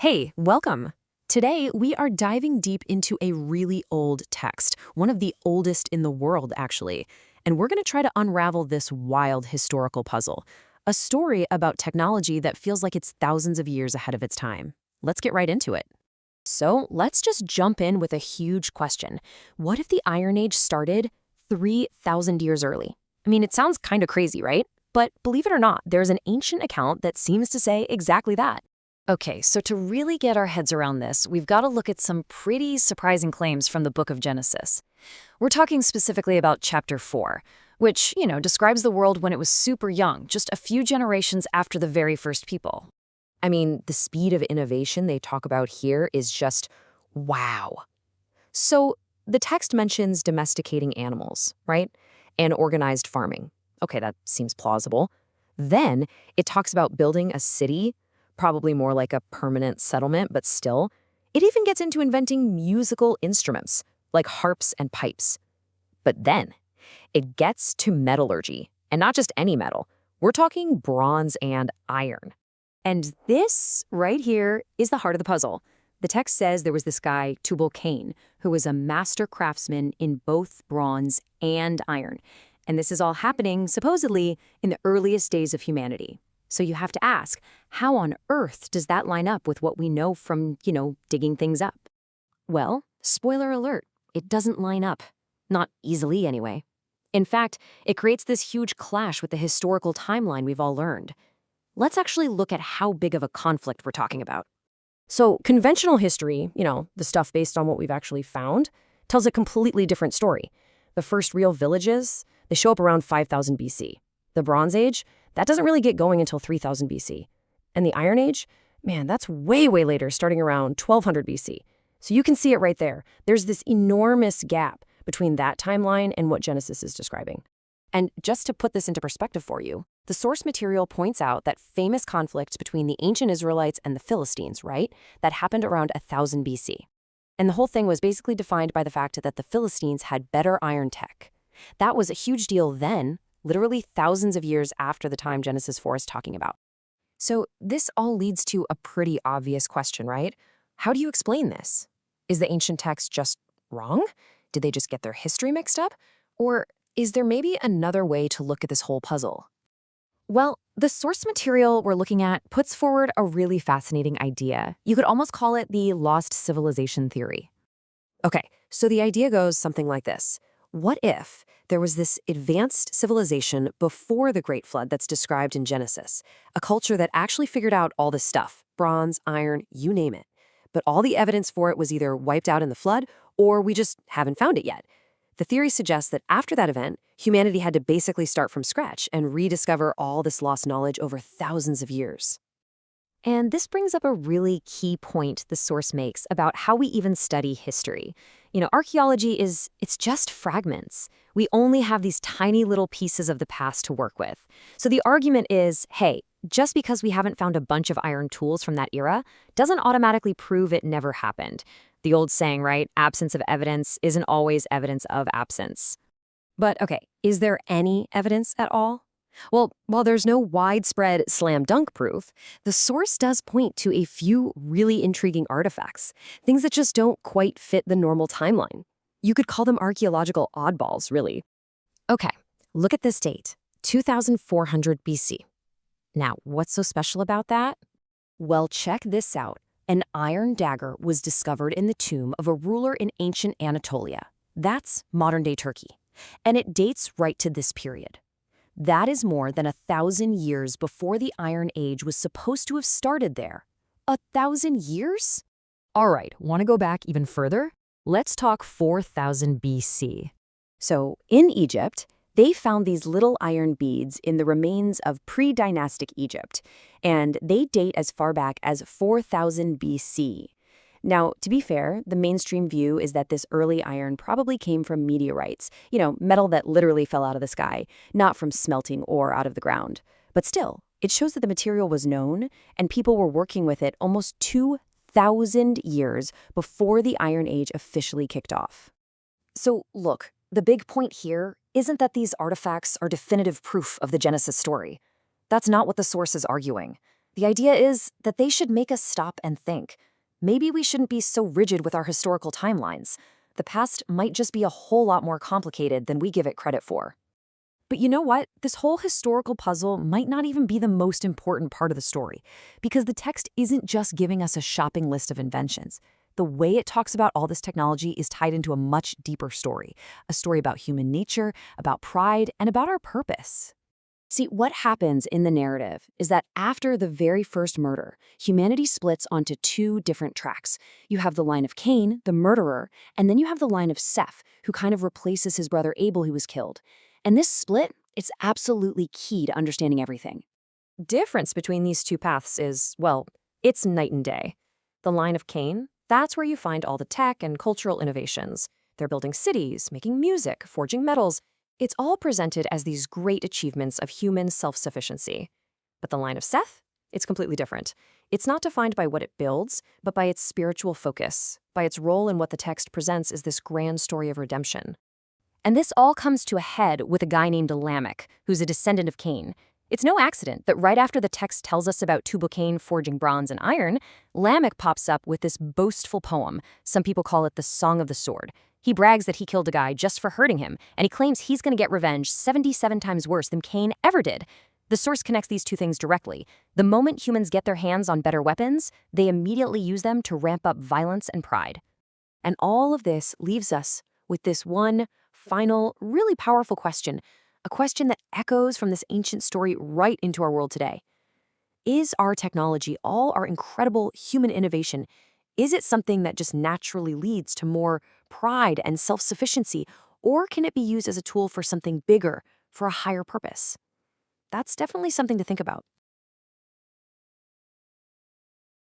Hey, welcome! Today, we are diving deep into a really old text, one of the oldest in the world, actually, and we're going to try to unravel this wild historical puzzle, a story about technology that feels like it's thousands of years ahead of its time. Let's get right into it. So, let's just jump in with a huge question. What if the Iron Age started 3,000 years early? I mean, it sounds kind of crazy, right? But believe it or not, there's an ancient account that seems to say exactly that. Okay, so to really get our heads around this, we've got to look at some pretty surprising claims from the book of Genesis. We're talking specifically about chapter 4, which, describes the world when it was super young, just a few generations after the very first people. I mean, the speed of innovation they talk about here is just wow. So, the text mentions domesticating animals, right? And organized farming. Okay, that seems plausible. Then, it talks about building a city, probably more like a permanent settlement, but still. It even gets into inventing musical instruments, like harps and pipes. But then, it gets to metallurgy, and not just any metal. We're talking bronze and iron. And this right here is the heart of the puzzle. The text says there was this guy, Tubal-Cain, who was a master craftsman in both bronze and iron. And this is all happening, supposedly, in the earliest days of humanity. So you have to ask, how on earth does that line up with what we know from, digging things up? Well, spoiler alert, it doesn't line up. Not easily, anyway. In fact, it creates this huge clash with the historical timeline we've all learned. Let's actually look at how big of a conflict we're talking about. So conventional history, the stuff based on what we've actually found, tells a completely different story. The first real villages, they show up around 5000 BC. The Bronze Age, that doesn't really get going until 3000 BC. And the Iron Age, man, that's way, way later, starting around 1200 BC. So you can see it right there. There's this enormous gap between that timeline and what Genesis is describing. And just to put this into perspective for you, the source material points out that famous conflict between the ancient Israelites and the Philistines, right? That happened around 1000 BC. And the whole thing was basically defined by the fact that the Philistines had better iron tech. That was a huge deal then, literally thousands of years after the time Genesis 4 is talking about. So this all leads to a pretty obvious question, right? How do you explain this? Is the ancient text just wrong? Did they just get their history mixed up? Or is there maybe another way to look at this whole puzzle? Well, the source material we're looking at puts forward a really fascinating idea. You could almost call it the lost civilization theory. Okay, so the idea goes something like this. What if there was this advanced civilization before the Great Flood that's described in Genesis, a culture that actually figured out all this stuff, bronze, iron, you name it. But all the evidence for it was either wiped out in the flood, or we just haven't found it yet. The theory suggests that after that event, humanity had to basically start from scratch and rediscover all this lost knowledge over thousands of years. And this brings up a really key point the source makes about how we even study history. Archaeology it's just fragments. We only have these tiny little pieces of the past to work with. So the argument is, hey, just because we haven't found a bunch of iron tools from that era doesn't automatically prove it never happened. The old saying, right? Absence of evidence isn't always evidence of absence. But okay, is there any evidence at all? Well, while there's no widespread slam dunk proof, the source does point to a few really intriguing artifacts, things that just don't quite fit the normal timeline. You could call them archaeological oddballs, really. Okay, look at this date, 2400 BC. Now, what's so special about that? Well, check this out. An iron dagger was discovered in the tomb of a ruler in ancient Anatolia. That's modern-day Turkey. And it dates right to this period. That is more than 1,000 years before the Iron Age was supposed to have started there. 1,000 years? All right, want to go back even further? Let's talk 4000 BC. So, in Egypt, they found these little iron beads in the remains of pre-dynastic Egypt, and they date as far back as 4000 BC. Now, to be fair, the mainstream view is that this early iron probably came from meteorites, metal that literally fell out of the sky, not from smelting ore out of the ground. But still, it shows that the material was known, and people were working with it almost 2,000 years before the Iron Age officially kicked off. So, look, the big point here isn't that these artifacts are definitive proof of the Genesis story. That's not what the source is arguing. The idea is that they should make us stop and think. Maybe we shouldn't be so rigid with our historical timelines. The past might just be a whole lot more complicated than we give it credit for. But you know what? This whole historical puzzle might not even be the most important part of the story, because the text isn't just giving us a shopping list of inventions. The way it talks about all this technology is tied into a much deeper story, a story about human nature, about pride, and about our purpose. See, what happens in the narrative is that after the very first murder, humanity splits onto two different tracks. You have the line of Cain, the murderer, and then you have the line of Seth, who kind of replaces his brother Abel, who was killed. And this split, it's absolutely key to understanding everything. Difference between these two paths is, well, it's night and day. The line of Cain, that's where you find all the tech and cultural innovations. They're building cities, making music, forging metals. It's all presented as these great achievements of human self-sufficiency. But the line of Seth, it's completely different. It's not defined by what it builds, but by its spiritual focus, by its role in what the text presents as this grand story of redemption. And this all comes to a head with a guy named Lamech, who's a descendant of Cain. It's no accident that right after the text tells us about Tubal-Cain forging bronze and iron, Lamech pops up with this boastful poem. Some people call it the Song of the Sword. He brags that he killed a guy just for hurting him, and he claims he's going to get revenge 77 times worse than Cain ever did. The source connects these two things directly. The moment humans get their hands on better weapons, they immediately use them to ramp up violence and pride. And all of this leaves us with this one final, really powerful question, a question that echoes from this ancient story right into our world today. Is our technology, all our incredible human innovation, is it something that just naturally leads to more pride and self-sufficiency, or can it be used as a tool for something bigger, for a higher purpose? That's definitely something to think about.